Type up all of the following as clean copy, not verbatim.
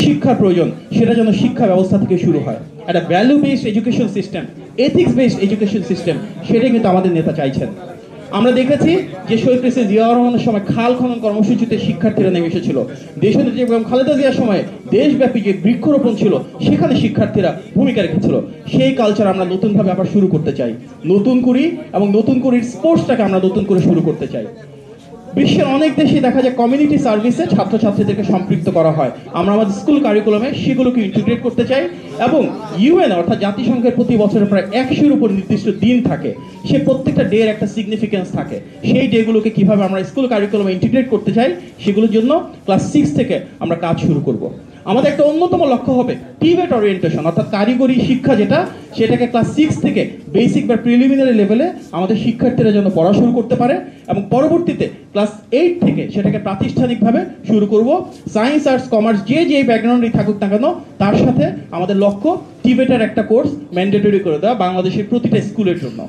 শিক্ষার প্রয়োজন সেটা যেন শিক্ষা ব্যবস্থা থেকে শুরু হয়। একটা value based education system, ethics based education system, সেটাই কিন্তু আমাদের নেতা চাইছেন। আমরা দেখেছি যে শহীদ প্রেসিডেন্ট জিয়াউর রহমানের সময় খাল খনন কর্মসূচিতে শিক্ষার্থীরা নেমে এসেছিল। দেশনেত্রী বেগম খালেদা জিয়ার সময় দেশব্যাপী যে বৃক্ষরোপণ ছিল সেখানে শিক্ষার্থীরা ভূমিকা রেখেছিল। সেই কালচার আমরা নতুনভাবে আবার শুরু করতে চাই, নতুন করি, এবং নতুন করির স্পোর্টসটাকে আমরা নতুন করে শুরু করতে চাই। বিশ্বের অনেক দেশে দেখা যায় কমিউনিটি সার্ভিসে ছাত্রছাত্রীদেরকে সম্পৃক্ত করা হয়। আমরা আমাদের স্কুল কারিকুলামে সেগুলোকে ইন্টিগ্রেট করতে চাই, এবং ইউএন অর্থাৎ জাতিসংঘের প্রতি বছরে প্রায় 100-র উপর নির্দিষ্ট দিন থাকে, সে প্রত্যেকটা ডে এর একটা সিগনিফিকেন্স থাকে। সেই ডেগুলোকে কিভাবে আমরা স্কুল কারিকুলামে ইন্টিগ্রেট করতে চাই সেগুলোর জন্য ক্লাস 6 থেকে আমরা কাজ শুরু করব। আমাদের একটা অন্যতম লক্ষ্য হবে টিবেট ওরিয়েন্টেশন, অর্থাৎ কারিগরি শিক্ষা যেটা, সেটাকে ক্লাস 6 থেকে বেসিক বা প্রিলিমিনারি লেভেলে আমাদের শিক্ষার্থীরা যেন পড়া শুরু করতে পারে, এবং পরবর্তীতে ক্লাস 8 থেকে সেটাকে প্রাতিষ্ঠানিকভাবে শুরু করব। সায়েন্স, আর্টস, কমার্স যে ব্যাকগ্রাউন্ডই থাকুক না কেন, তার সাথে আমাদের লক্ষ্য টিবেটের একটা কোর্স ম্যান্ডেটরি করে দেওয়া বাংলাদেশের প্রতিটা স্কুলের জন্য।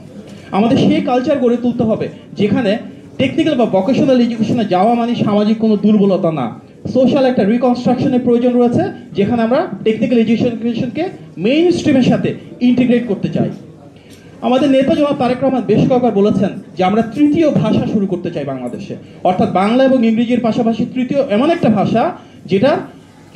আমাদের সেই কালচার গড়ে তুলতে হবে যেখানে টেকনিক্যাল বা ভোকেশনাল এডুকেশনে যাওয়া মানে সামাজিক কোনো দুর্বলতা না, সোশ্যাল একটা রিকনস্ট্রাকশনের প্রয়োজন রয়েছে, যেখানে আমরা টেকনিক্যাল এডুকেশনকে মেইন স্ট্রিমের সাথে ইন্টিগ্রেট করতে চাই। আমাদের নেতা জনাব তারেক রহমান বেশ কয়েকবার বলেছেন যে আমরা তৃতীয় ভাষা শুরু করতে চাই বাংলাদেশে, অর্থাৎ বাংলা এবং ইংরেজির পাশাপাশি তৃতীয় এমন একটা ভাষা যেটা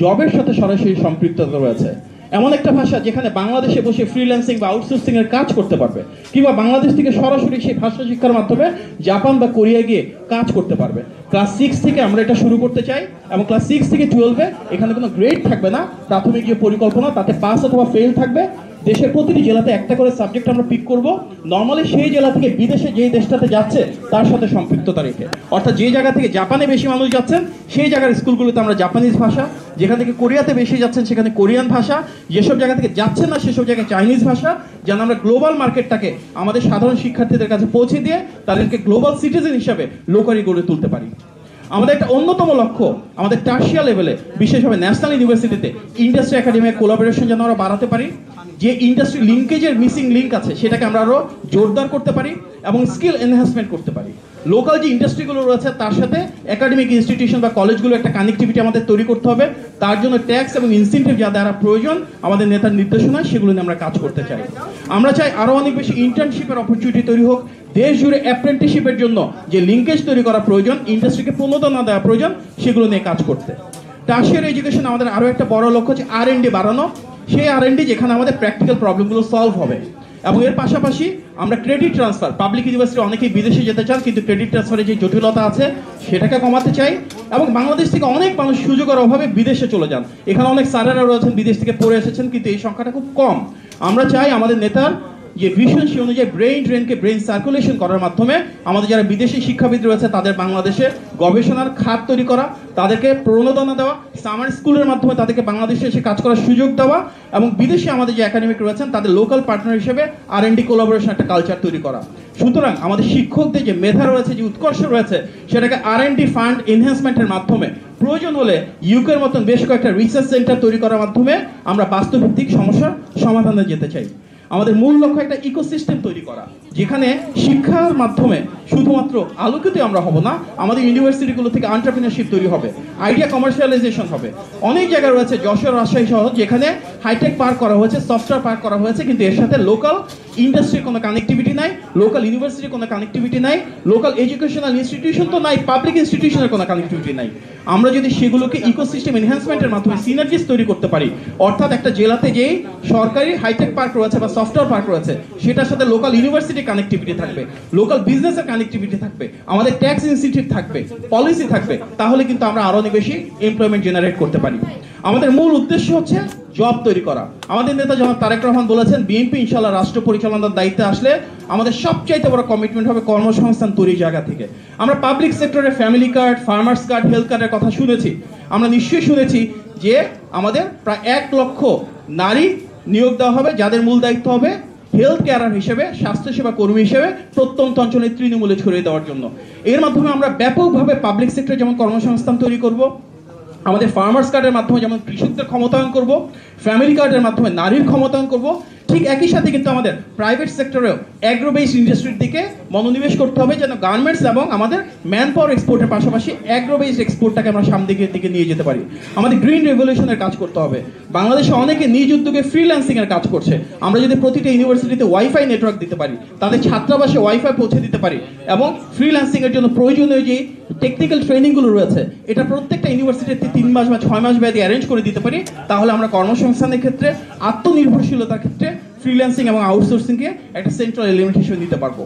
জবের সাথে সরাসরি সম্পৃক্ততা রয়েছে, এমন একটা ভাষা যেখানে বাংলাদেশে বসে ফ্রিল্যান্সিং বা আউটসোর্সিং এর কাজ করতে পারবে, কিংবা বাংলাদেশ থেকে সরাসরি সেই ভাষা শিক্ষার মাধ্যমে জাপান বা কোরিয়া গিয়ে কাজ করতে পারবে। ক্লাস 6 থেকে আমরা এটা শুরু করতে চাই, এবং ক্লাস 6 থেকে 12-এ এখানে কোনো গ্রেড থাকবে না, প্রাথমিক যে পরিকল্পনা তাতে পাস অথবা ফেল থাকবে। দেশের প্রতিটি জেলাতে একটা করে সাবজেক্ট আমরা পিক করব, নর্মালি সেই জেলা থেকে বিদেশে যেই দেশটাতে যাচ্ছে তার সাথে সম্পৃক্ততা রেখে, অর্থাৎ যে জায়গা থেকে জাপানে বেশি মানুষ যাচ্ছেন সেই জায়গার স্কুলগুলোতে আমরা জাপানিজ ভাষা, যেখান থেকে কোরিয়াতে বেশি যাচ্ছেন সেখানে কোরিয়ান ভাষা, যেসব জায়গা থেকে যাচ্ছেন না সেসব জায়গায় চাইনিজ ভাষা, যেন আমরা গ্লোবাল মার্কেটটাকে আমাদের সাধারণ শিক্ষার্থীদের কাছে পৌঁছে দিয়ে তাদেরকে গ্লোবাল সিটিজেন হিসাবে লোকারি গড়ে তুলতে পারি। আমাদের একটা অন্যতম লক্ষ্য আমাদের টার্সিয়ারি লেভেলে, বিশেষভাবে ন্যাশনাল ইউনিভার্সিটিতে ইন্ডাস্ট্রি একাডেমিক কোলাবোরেশন যেন আমরা বাড়াতে পারি, যে ইন্ডাস্ট্রি লিঙ্কেজের মিসিং লিঙ্ক আছে সেটাকে আমরা আরো জোরদার করতে পারি এবং স্কিল এনহ্যান্সমেন্ট করতে পারি। লোকাল যে ইন্ডাস্ট্রিগুলো রয়েছে তার সাথে একাডেমিক ইনস্টিটিউশন বা কলেজগুলো একটা কানেক্টিভিটি আমাদের তৈরি করতে হবে। তার জন্য ট্যাক্স এবং ইনসেন্টিভ যা দ্বারা প্রয়োজন আমাদের নেতার নির্দেশনায় সেগুলো নিয়ে আমরা কাজ করতে চাই। আমরা চাই আরো অনেক বেশি ইন্টার্নশিপের অপরচুনিটি তৈরি হোক, দেশ জুড়ে অ্যাপ্রেন্টিসশিপের জন্য যে লিঙ্কেজ তৈরি করা প্রয়োজন, ইন্ডাস্ট্রিকে প্রণোদনা দেওয়া প্রয়োজন, সেগুলো নিয়ে কাজ করতে। টার্সিয়ারি এডুকেশন আমাদের আরো একটা বড় লক্ষ্য হচ্ছে R&D বাড়ানো, সেই R&D যেখানে আমাদের প্র্যাকটিক্যাল প্রবলেমগুলো সলভ হবে। এবং এর পাশাপাশি আমরা ক্রেডিট ট্রান্সফার, পাবলিক ইউনিভার্সিটি অনেকেই বিদেশে যেতে চান কিন্তু ক্রেডিট ট্রান্সফারের যে জটিলতা আছে সেটাকে কমাতে চাই, এবং বাংলাদেশ থেকে অনেক মানুষ সুযোগের অভাবে বিদেশে চলে যান। এখানে অনেক স্যারেরা রয়েছেন বিদেশ থেকে পড়ে এসেছেন কিন্তু এই সংখ্যাটা খুব কম। আমরা চাই আমাদের নেতার যে ভিশন সে অনুযায়ী ব্রেইন ড্রেনকে ব্রেইন সার্কুলেশন করার মাধ্যমে আমাদের যারা বিদেশি শিক্ষাবিদ রয়েছে তাদের বাংলাদেশে গবেষণার খাত তৈরি করা, তাদেরকে প্রণোদনা দেওয়া, সামার স্কুলের মাধ্যমে তাদেরকে বাংলাদেশে এসে কাজ করার সুযোগ দেওয়া, এবং বিদেশে আমাদের যে একাডেমিক রয়েছেন তাদের লোকাল পার্টনার হিসেবে R&D কোলাবোরেশন একটা কালচার তৈরি করা। সুতরাং আমাদের শিক্ষকদের যে মেধা রয়েছে, যে উৎকর্ষ রয়েছে, সেটাকে R&D ফান্ড এনহ্যান্সমেন্টের মাধ্যমে, প্রয়োজন হলে ইউকের মতন বেশ কয়েকটা রিসার্চ সেন্টার তৈরি করার মাধ্যমে আমরা বাস্তবভিত্তিক সমস্যার সমাধানে যেতে চাই। আমাদের মূল লক্ষ্য একটা ইকোসিস্টেম তৈরি করা, যেখানে শিক্ষার মাধ্যমে শুধুমাত্র আলোকিত আমরা হব না, আমাদের ইউনিভার্সিটিগুলো থেকে এন্টারপ্রেনারশিপ তৈরি হবে, আইডিয়া কমার্শিয়ালাইজেশন হবে। অনেক জায়গা রয়েছে যশোর, রাজশাহী শহর যেখানে হাইটেক পার্ক করা হয়েছে, সফটওয়্যার পার্ক করা হয়েছে, কিন্তু এর সাথে লোকাল ইন্ডাস্ট্রির কোনো কানেক্টিভিটি নাই, লোকাল ইউনিভার্সিটির কোনো কানেক্টিভিটি নাই, লোকাল এডুকেশনাল ইনস্টিটিউশন তো নাই, পাবলিক ইনস্টিটিউশনের কোনো কানেক্টিভিটি নাই। আমরা যদি সেগুলোকে ইকোসিস্টেম এনহ্যান্সমেন্টের মাধ্যমে সিনার্জিস তৈরি করতে পারি, অর্থাৎ একটা জেলাতে যেই সরকারি হাইটেক পার্ক রয়েছে বা সফটওয়্যার পার্ক রয়েছে সেটার সাথে লোকাল ইউনিভার্সিটি কানেক্টিভিটি থাকবে, লোকাল বিজনেসের কানেক্টিভিটি থাকবে, আমাদের ট্যাক্স ইনসেন্টিভ থাকবে, পলিসি থাকবে, তাহলে কিন্তু আমরা আরো অনেক বেশি এমপ্লয়মেন্ট জেনারেট করতে পারি। আমাদের মূল উদ্দেশ্য হচ্ছে জব তৈরি করা। আমাদের নেতা জনাব তারেক রহমান বলেছেন বিএনপি ইনশাআল্লাহ রাষ্ট্র পরিচালনার দায়িত্বে আসলে আমাদের সবচাইতে বড় কমিটমেন্ট হবে কর্মসংস্থান তৈরির জায়গা থেকে। আমরা পাবলিক সেক্টরে family card, farmers card, health কার্ডের কথা শুনেছি। আমরা নিশ্চয়ই শুনেছি যে আমাদের প্রায় 1 লক্ষ নারী নিয়োগ দেওয়া হবে, যাদের মূল দায়িত্ব হবে হেলথ কেয়ারার হিসেবে, স্বাস্থ্যসেবা কর্মী হিসেবে প্রত্যন্ত অঞ্চলে তৃণমূলে ছড়িয়ে দেওয়ার জন্য। এর মাধ্যমে আমরা ব্যাপকভাবে পাবলিক সেক্টরে যেমন কর্মসংস্থান তৈরি করব, আমাদের ফার্মার্স কার্ডের মাধ্যমে যেমন কৃষকদের ক্ষমতায়ন করব, ফ্যামিলি কার্ডের মাধ্যমে নারীর ক্ষমতায়ন করব, ঠিক একই সাথে কিন্তু আমাদের প্রাইভেট সেক্টরেও অ্যাগ্রো বেসড ইন্ডাস্ট্রির দিকে মনোনিবেশ করতে হবে, যেন গার্মেন্টস এবং আমাদের ম্যান পাওয়ার এক্সপোর্টের পাশাপাশি অ্যাগ্রো বেসড এক্সপোর্টটাকে আমরা সামনের দিকে নিয়ে যেতে পারি। আমাদের গ্রিন রেভলিউশনের কাজ করতে হবে। বাংলাদেশে অনেকে নিজ উদ্যোগে ফ্রিল্যান্সিংয়ের কাজ করছে। আমরা যদি প্রতিটা ইউনিভার্সিটিতে ওয়াইফাই নেটওয়ার্ক দিতে পারি, তাদের ছাত্রাবাসে ওয়াইফাই পৌঁছে দিতে পারি, এবং ফ্রিল্যান্সিংয়ের জন্য প্রয়োজনীয় যে টেকনিক্যাল ট্রেনিংগুলো রয়েছে এটা প্রত্যেকটা ইউনিভার্সিটিতে 3 মাস বা 6 মাস ব্যাধি অ্যারেঞ্জ করে দিতে পারি, তাহলে আমরা কর্মসংস্থানের ক্ষেত্রে, আত্মনির্ভরশীলতার ক্ষেত্রে ফ্রিল্যান্সিং এবং আউটসোর্সিংকে একটা সেন্ট্রাল এলিমেন্ট হিসেবে নিতে পারবো।